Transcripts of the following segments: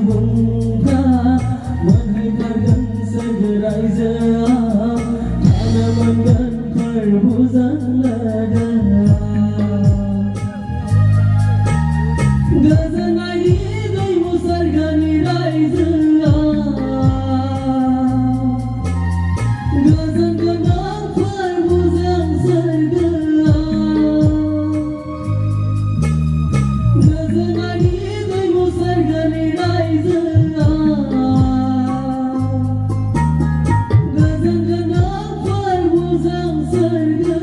bungka menghemparkan segerai zahab tanaman perbuzan lada gazanai gai musargani rai zahab gazan kenang perbuzan serga gazanai gai musargani rai zahab gazan kenang perbuzan serga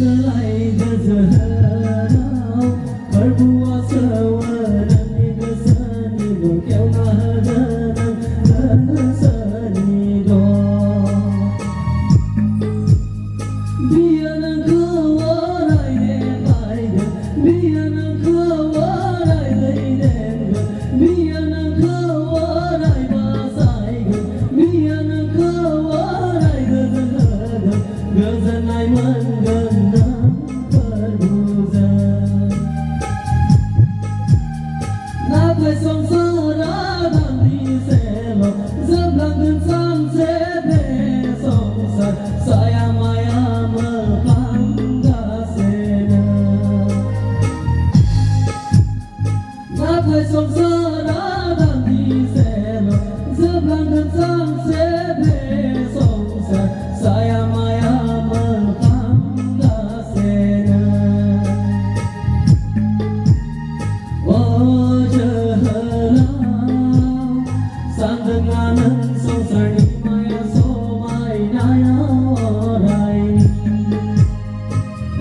selai gazaharau berpuasa warani gasani bukau mahadanang gasani do bianang kawarai denaiga bianang kawarai denaiga bianang kawarai basaiga bianang kawarai gazaharau gazanai mangganang perbuzan napai songsara dandi selo seblangkan sang sebe songsar saya maya mepanggasena napai songsara dandi selo seblangkan sang sebe songsar saya maya mepanggasena oh jahalau sang denganan songsar ni maya somai naya orai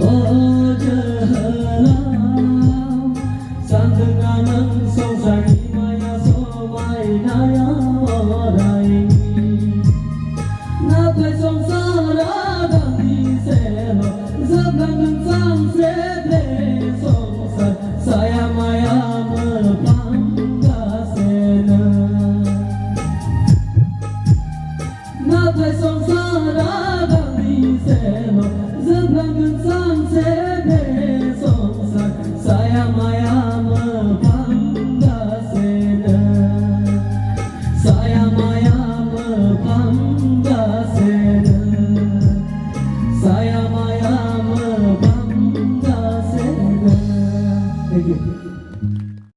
oh jahalau sang denganan songsar ni maya somai naya orai napai songsara dandi selo seblangkan sang sebe songsar saya maya mepanggasena napai songsara dandi selo